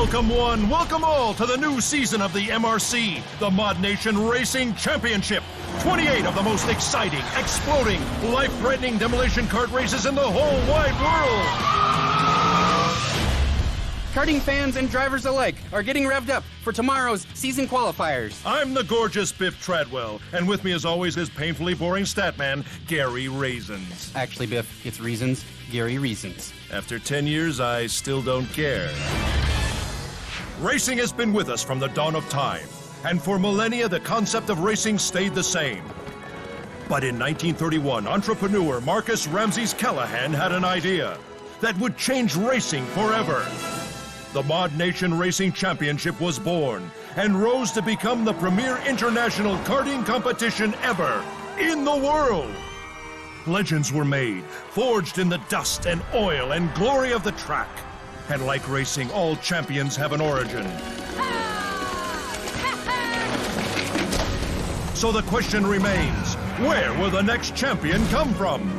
Welcome one, welcome all to the new season of the MRC, the ModNation Racing Championship. 28 of the most exciting, exploding, life-threatening demolition kart races in the whole wide world. Karting fans and drivers alike are getting revved up for tomorrow's season qualifiers. I'm the gorgeous Biff Treadwell, and with me as always is painfully boring statman, Gary Raisins. Actually, Biff, it's Reasons, Gary Reasons. After 10 years, I still don't care. Racing has been with us from the dawn of time, and for millennia the concept of racing stayed the same. But in 1931, entrepreneur Marcus Ramses Callahan had an idea that would change racing forever. The ModNation Racing Championship was born and rose to become the premier international karting competition ever in the world. Legends were made, forged in the dust and oil and glory of the track. And like racing, all champions have an origin. So the question remains, where will the next champion come from?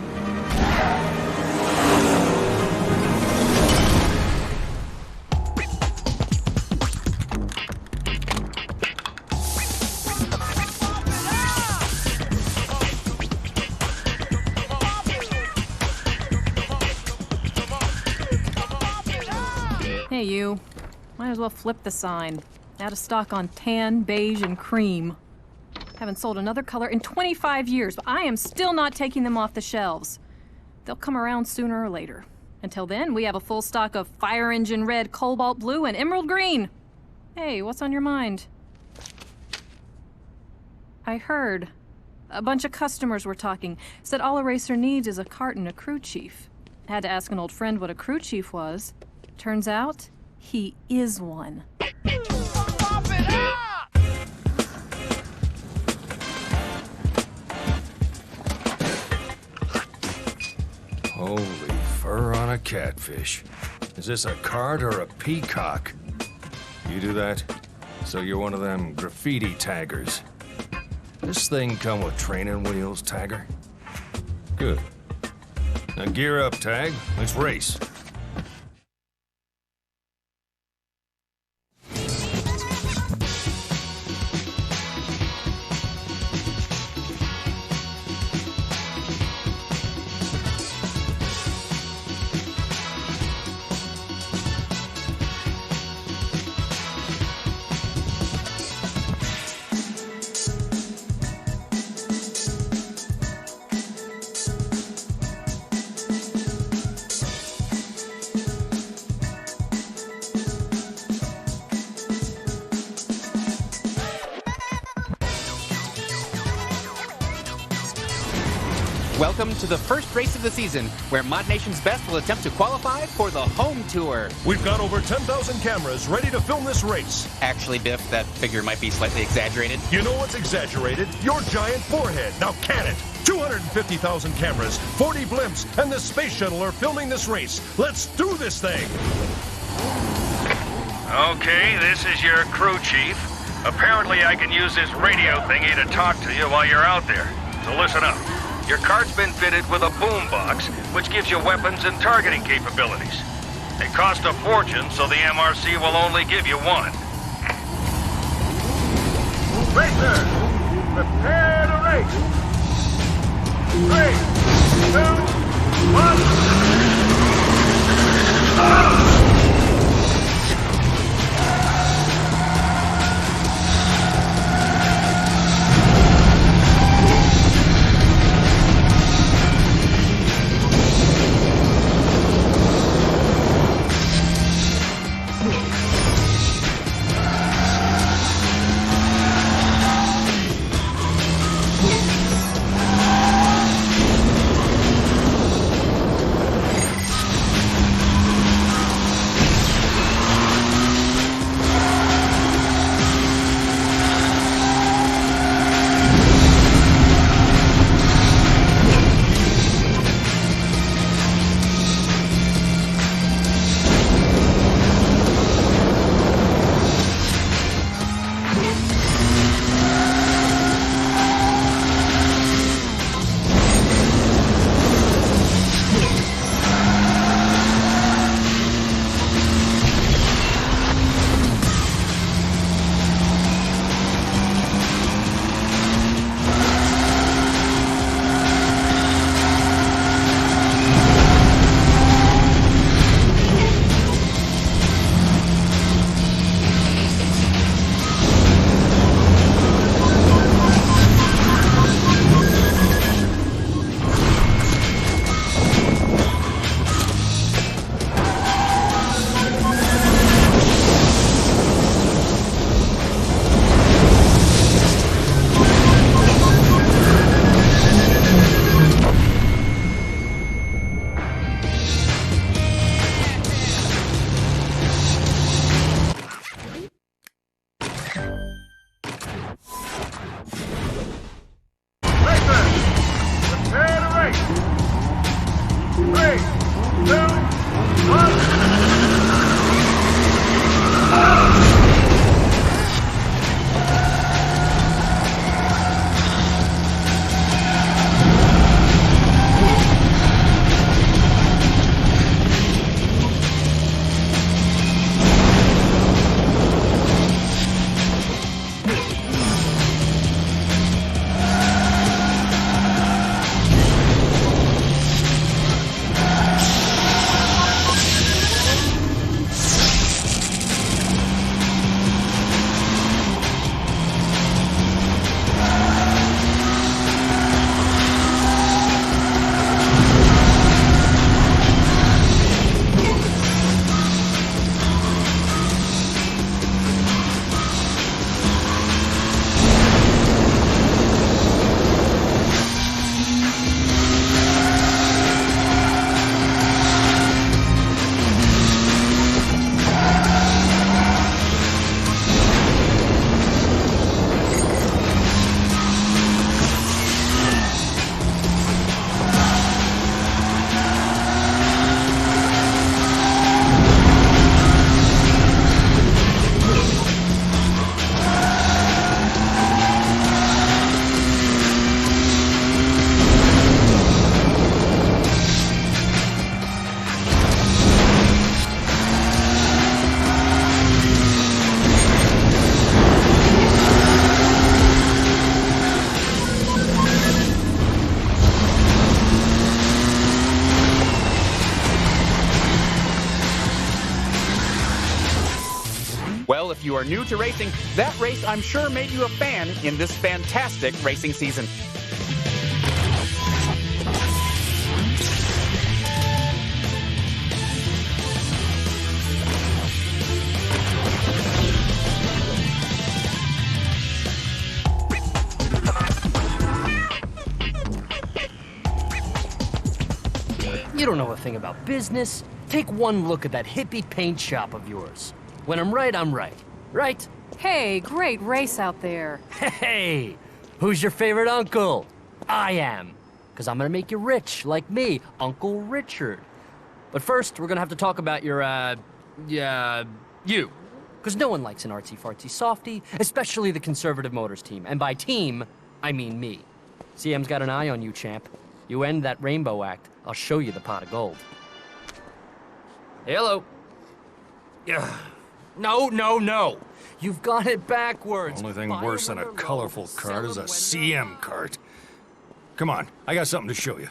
Hey, you. Might as well flip the sign. Out of stock on tan, beige, and cream. Haven't sold another color in 25 years, but I am still not taking them off the shelves. They'll come around sooner or later. Until then, we have a full stock of fire engine red, cobalt blue, and emerald green. Hey, what's on your mind? I heard. A bunch of customers were talking. Said all a racer needs is a cart and a crew chief. Had to ask an old friend what a crew chief was. Turns out, he is one. Holy fur on a catfish. Is this a cart or a peacock? You do that? So you're one of them graffiti taggers. This thing come with training wheels, tagger? Good. Now gear up, Tag. Let's race. Welcome to the first race of the season, where ModNation's best will attempt to qualify for the home tour. We've got over 10,000 cameras ready to film this race. Actually, Biff, that figure might be slightly exaggerated. You know what's exaggerated? Your giant forehead. Now can it? 250,000 cameras, 40 blimps, and the space shuttle are filming this race. Let's do this thing. Okay, this is your crew chief. Apparently I can use this radio thingy to talk to you while you're out there. So listen up. Your cart's been fitted with a boombox, which gives you weapons and targeting capabilities. They cost a fortune, so the MRC will only give you one. Racers, prepare to race. 3, 2, 1. Well, if you are new to racing, that race I'm sure made you a fan in this fantastic racing season. You don't know a thing about business. Take one look at that hippie paint shop of yours. When I'm right, I'm right. Right? Hey, great race out there. Hey! Who's your favorite uncle? I am. Because I'm gonna make you rich, like me, Uncle Richard. But first, we're gonna have to talk about your, you. Because no one likes an artsy-fartsy softy, especially the Conservative Motors team. And by team, I mean me. CM's got an eye on you, champ. You end that rainbow act, I'll show you the pot of gold. Hello. Yeah. No. You've got it backwards. Only thing worse than a colorful cart is a CM cart. Come on, I got something to show you.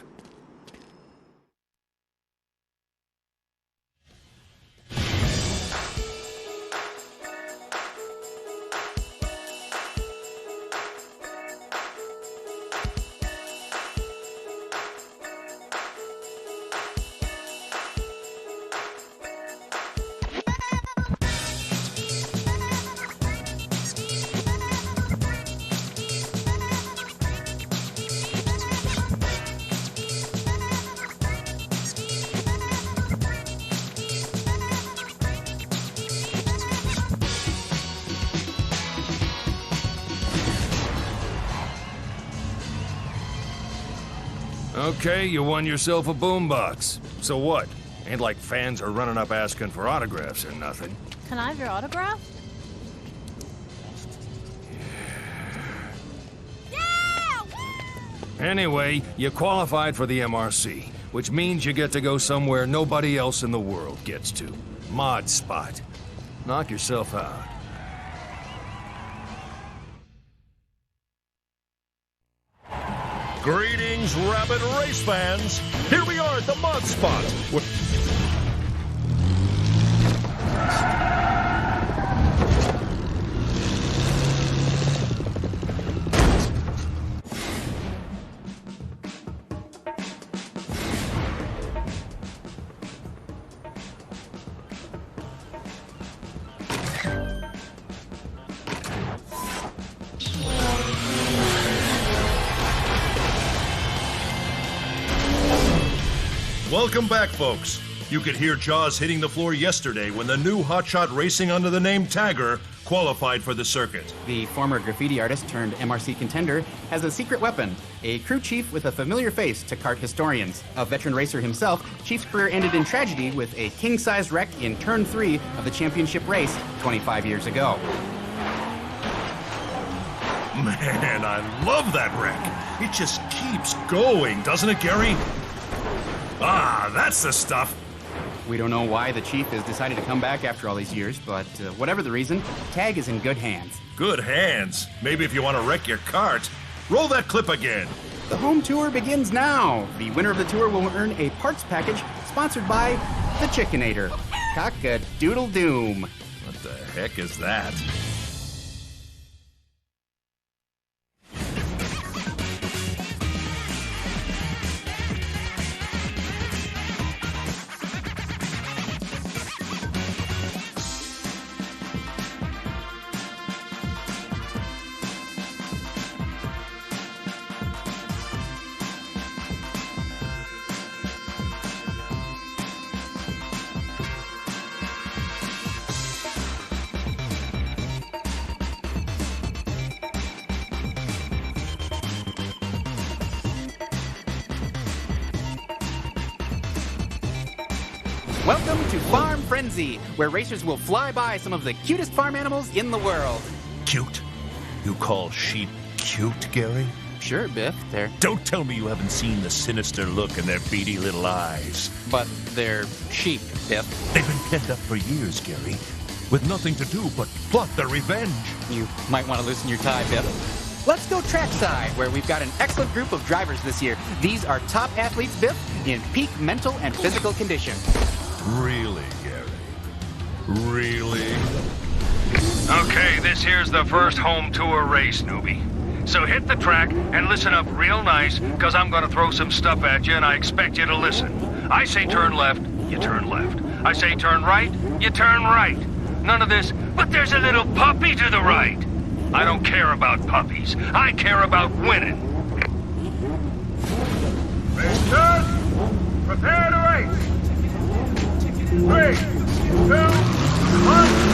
Okay, you won yourself a boombox. So what? Ain't like fans are running up asking for autographs or nothing. Can I have your autograph? Anyway, you qualified for the MRC, which means you get to go somewhere nobody else in the world gets to. Mod Spot. Knock yourself out. Greetings, rabid race fans. Here we are at the Mod Spot. Welcome back, folks. You could hear Jaws hitting the floor yesterday when the new hotshot racing under the name Tagger qualified for the circuit. The former graffiti artist turned MRC contender has a secret weapon, a crew chief with a familiar face to kart historians. A veteran racer himself, Chief's career ended in tragedy with a king-sized wreck in turn 3 of the championship race 25 years ago. Man, I love that wreck. It just keeps going, doesn't it, Gary? Ah, that's the stuff. We don't know why the Chief has decided to come back after all these years, but whatever the reason, Tag is in good hands. Good hands. Maybe if you want to wreck your cart. Roll that clip again. The home tour begins now. The winner of the tour will earn a parts package sponsored by the Chickinator. Cock-a-doodle-doom. What the heck is that? Welcome to Farm Frenzy, where racers will fly by some of the cutest farm animals in the world. Cute? You call sheep cute, Gary? Sure, Biff, they're... Don't tell me you haven't seen the sinister look in their beady little eyes. But they're sheep, Biff. They've been penned up for years, Gary, with nothing to do but plot their revenge. You might want to loosen your tie, Biff. Let's go trackside, where we've got an excellent group of drivers this year. These are top athletes, Biff, in peak mental and physical condition. Really, Gary? Really? Okay, this here's the first home tour race, newbie. So hit the track and listen up real nice, because I'm going to throw some stuff at you and I expect you to listen. I say turn left, you turn left. I say turn right, you turn right. None of this, but there's a little puppy to the right. I don't care about puppies. I care about winning. Racers, prepare to race. 3, 2, 1.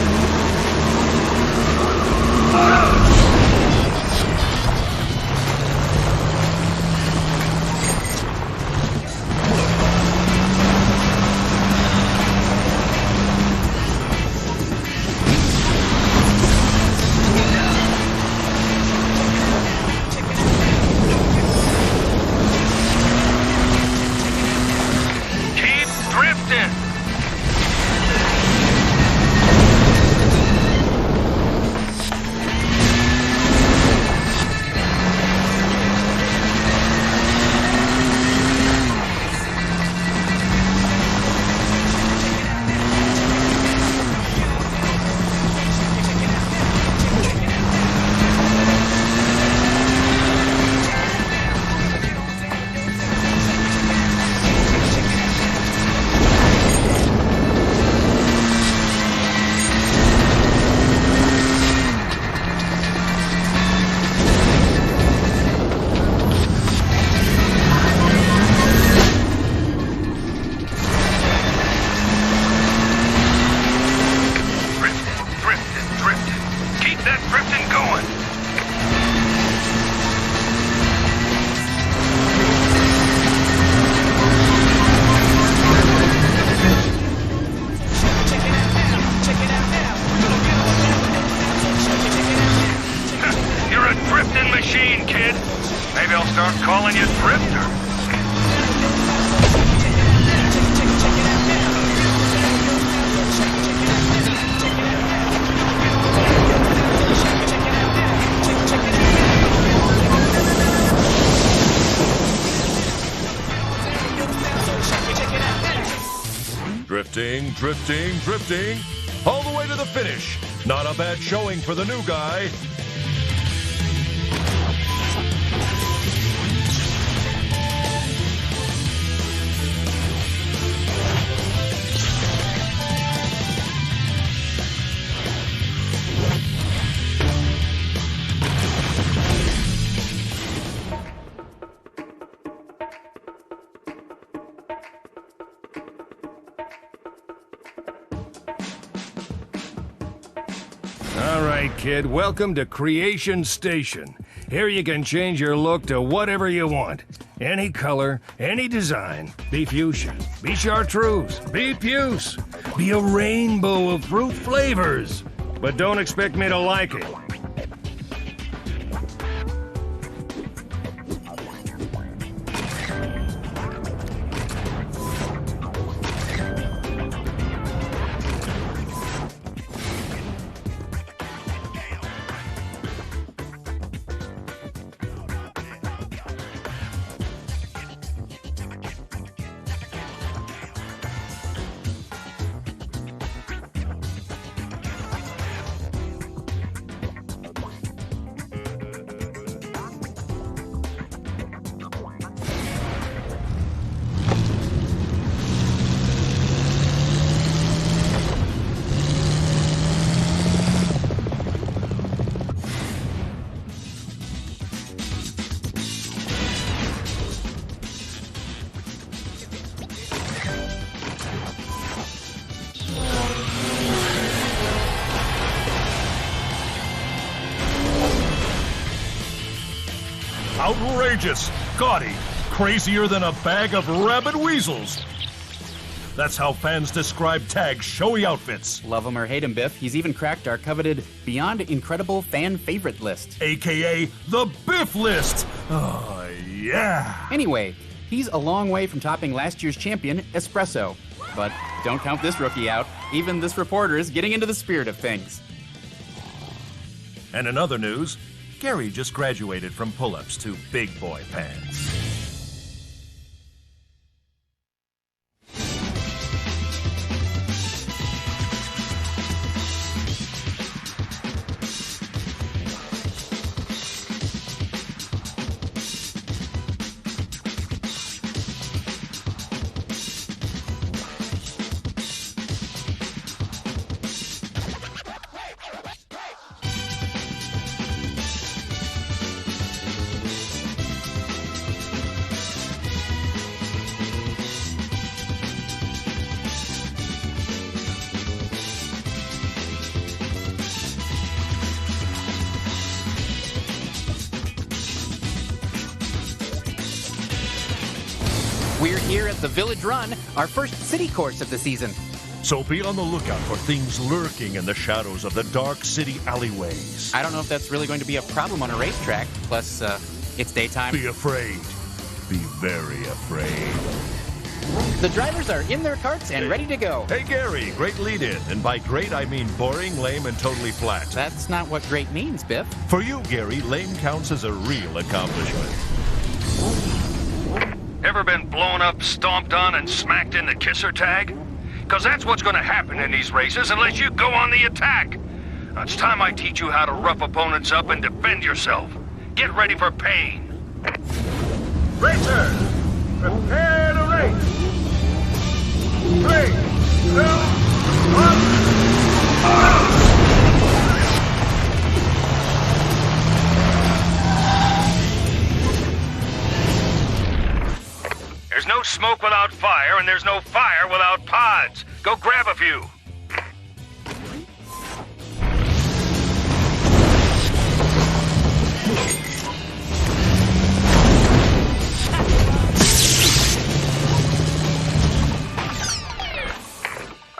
Calling you Drifter. Drifting, drifting, drifting. All the way to the finish. Not a bad showing for the new guy. All right, kid, welcome to Creation Station. Here you can change your look to whatever you want. Any color, any design. Be fuchsia, be chartreuse, be puce, be a rainbow of fruit flavors. But don't expect me to like it. Outrageous, gaudy, crazier than a bag of rabid weasels. That's how fans describe Tag's showy outfits. Love him or hate him, Biff, he's even cracked our coveted Beyond Incredible fan favorite list. AKA the Biff List. Oh, yeah. Anyway, he's a long way from topping last year's champion, Espresso. But don't count this rookie out. Even this reporter is getting into the spirit of things. And in other news, Gary just graduated from pull-ups to big boy pants. here at the Village Run, our first city course of the season. So be on the lookout for things lurking in the shadows of the dark city alleyways. I don't know if that's really going to be a problem on a racetrack. Plus, it's daytime. Be afraid. Be very afraid. The drivers are in their carts and ready to go. Hey, Gary, great lead-in. And by great, I mean boring, lame, and totally flat. That's not what great means, Biff. For you, Gary, lame counts as a real accomplishment. Ever been blown up, stomped on, and smacked in the kisser tag? Because that's what's going to happen in these races unless you go on the attack. Now, it's time I teach you how to rough opponents up and defend yourself. Get ready for pain. Racers, prepare to race. 3, 2, 1, There's no smoke without fire, and there's no fire without pods. Go grab a few.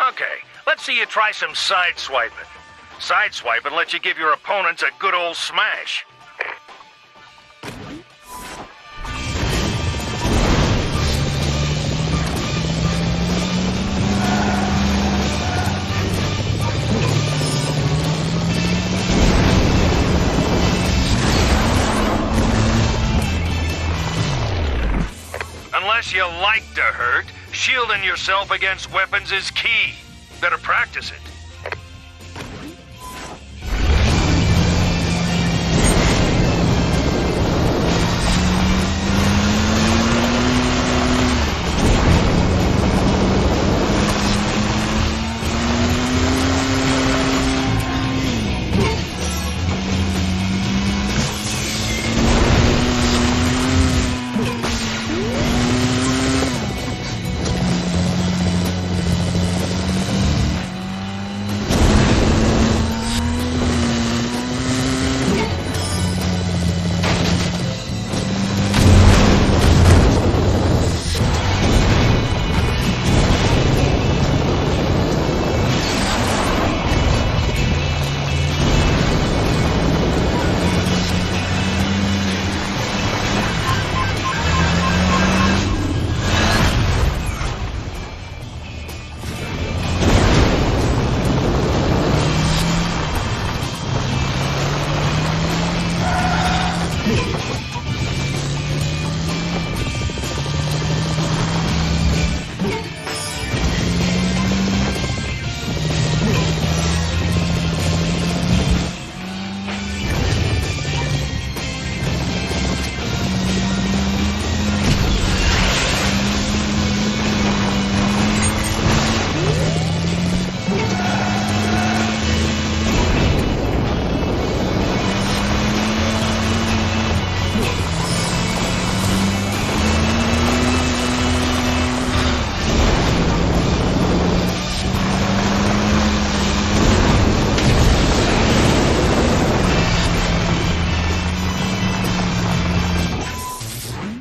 Okay, let's see you try some sideswiping. Sideswiping lets you give your opponents a good old smash. Unless you like to hurt, shielding yourself against weapons is key. Better practice it.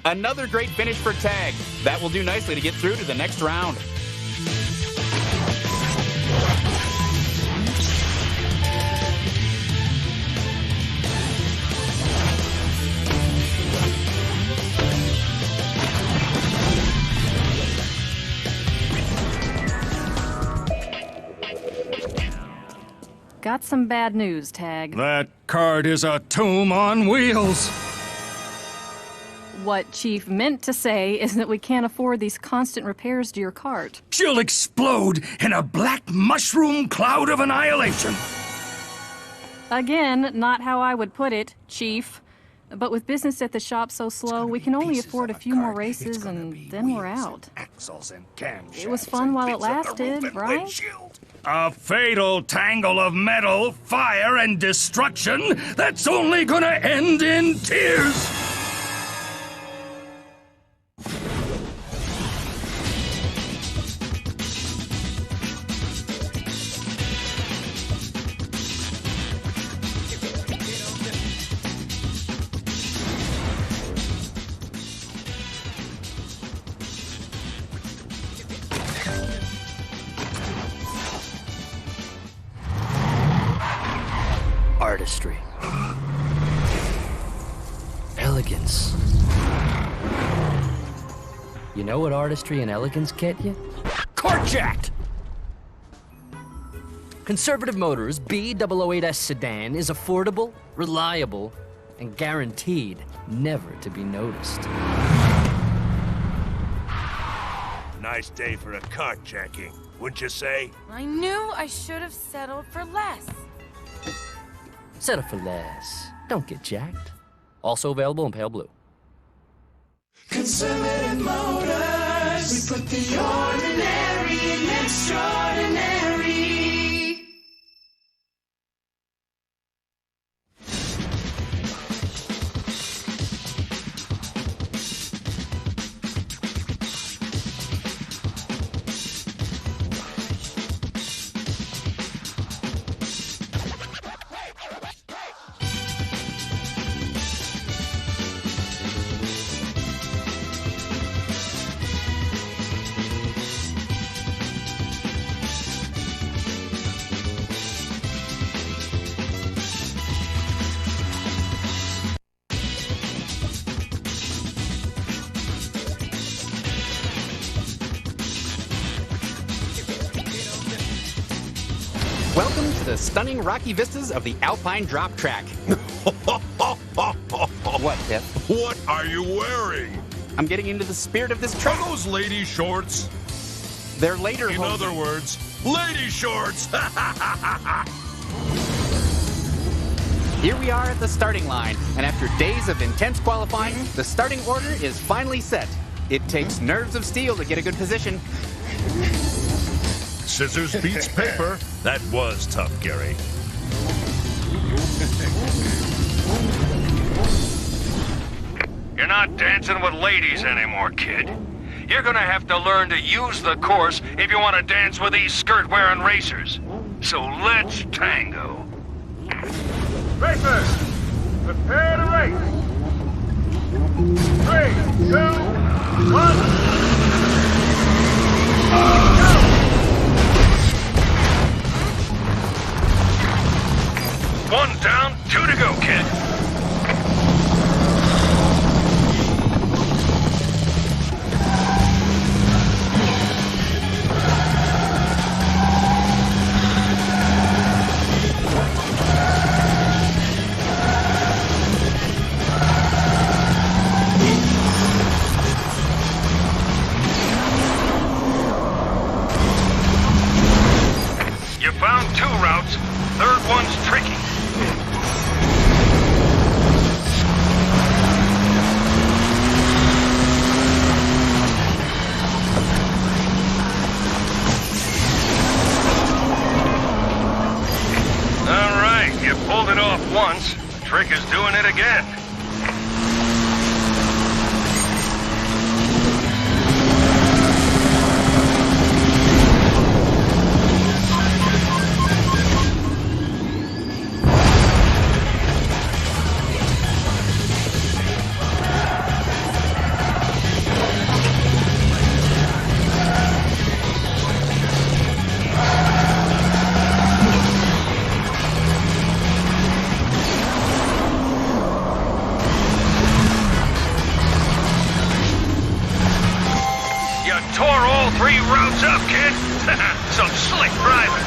Another great finish for Tag. That will do nicely to get through to the next round. Got some bad news, Tag. That cart is a tomb on wheels. What Chief meant to say is that we can't afford these constant repairs to your cart. She'll explode in a black mushroom cloud of annihilation. Again, not how I would put it, Chief. But with business at the shop so slow, we can only afford a few more races and then we're out. It was fun while it lasted, right? A fatal tangle of metal, fire, and destruction that's only gonna end in tears! artistry. Elegance. You know what artistry and elegance get you? Carjacked! Conservative Motors B008S sedan is affordable, reliable, and guaranteed never to be noticed. Nice day for a carjacking, wouldn't you say? I knew I should have settled for less. Settle for less. Don't get jacked. Also available in pale blue. Conservative Motors, we put the ordinary in extraordinary. Welcome to the stunning rocky vistas of the Alpine drop track. What, Pip? What are you wearing? I'm getting into the spirit of this Are track. those lady shorts? They're later. In other words, lady shorts! Here we are at the starting line, and after days of intense qualifying, the starting order is finally set. It takes nerves of steel to get a good position. Scissors beats paper. That was tough, Gary. You're not dancing with ladies anymore, kid. You're gonna have to learn to use the course if you want to dance with these skirt-wearing racers. So let's tango. Racers, prepare to race. 3, 2, 1. One down, 2 to go, kid. You found 2 routes. Third one's tricky. All right, you pulled it off once. The trick is doing it again. Tore all 3 routes up, kid. Some slick driving.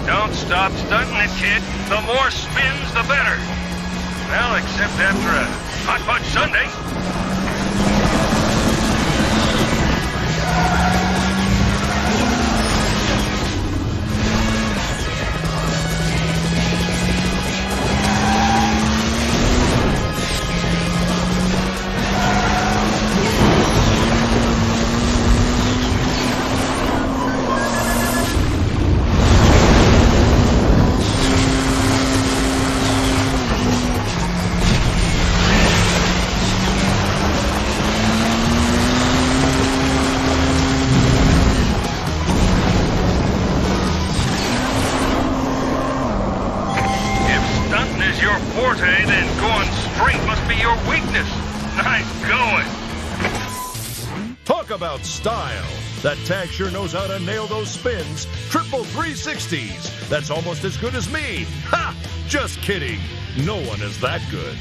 Don't stop stunting it, kid. The more spins, the better. Well, except after a hot fudge sundae. Forte, then going brake must be your weakness. Nice going. Talk about style. That tag sure knows how to nail those spins. Triple 360s. That's almost as good as me. Ha! Just kidding. No one is that good.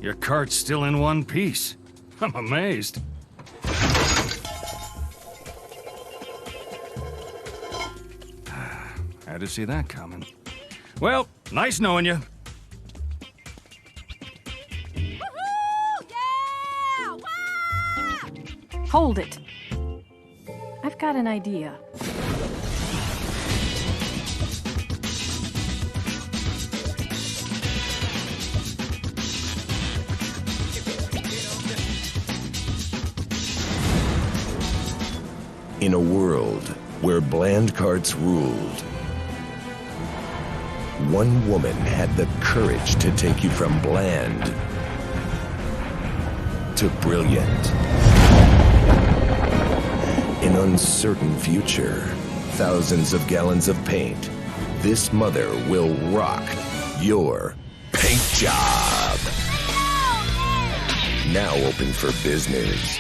Your cart's still in one piece. I'm amazed. Had to see that coming. Well, nice knowing you. Hold it. I've got an idea. In a world where bland carts ruled, one woman had the courage to take you from bland to brilliant. An uncertain future, thousands of gallons of paint. This mother will rock your paint job. Now open for business.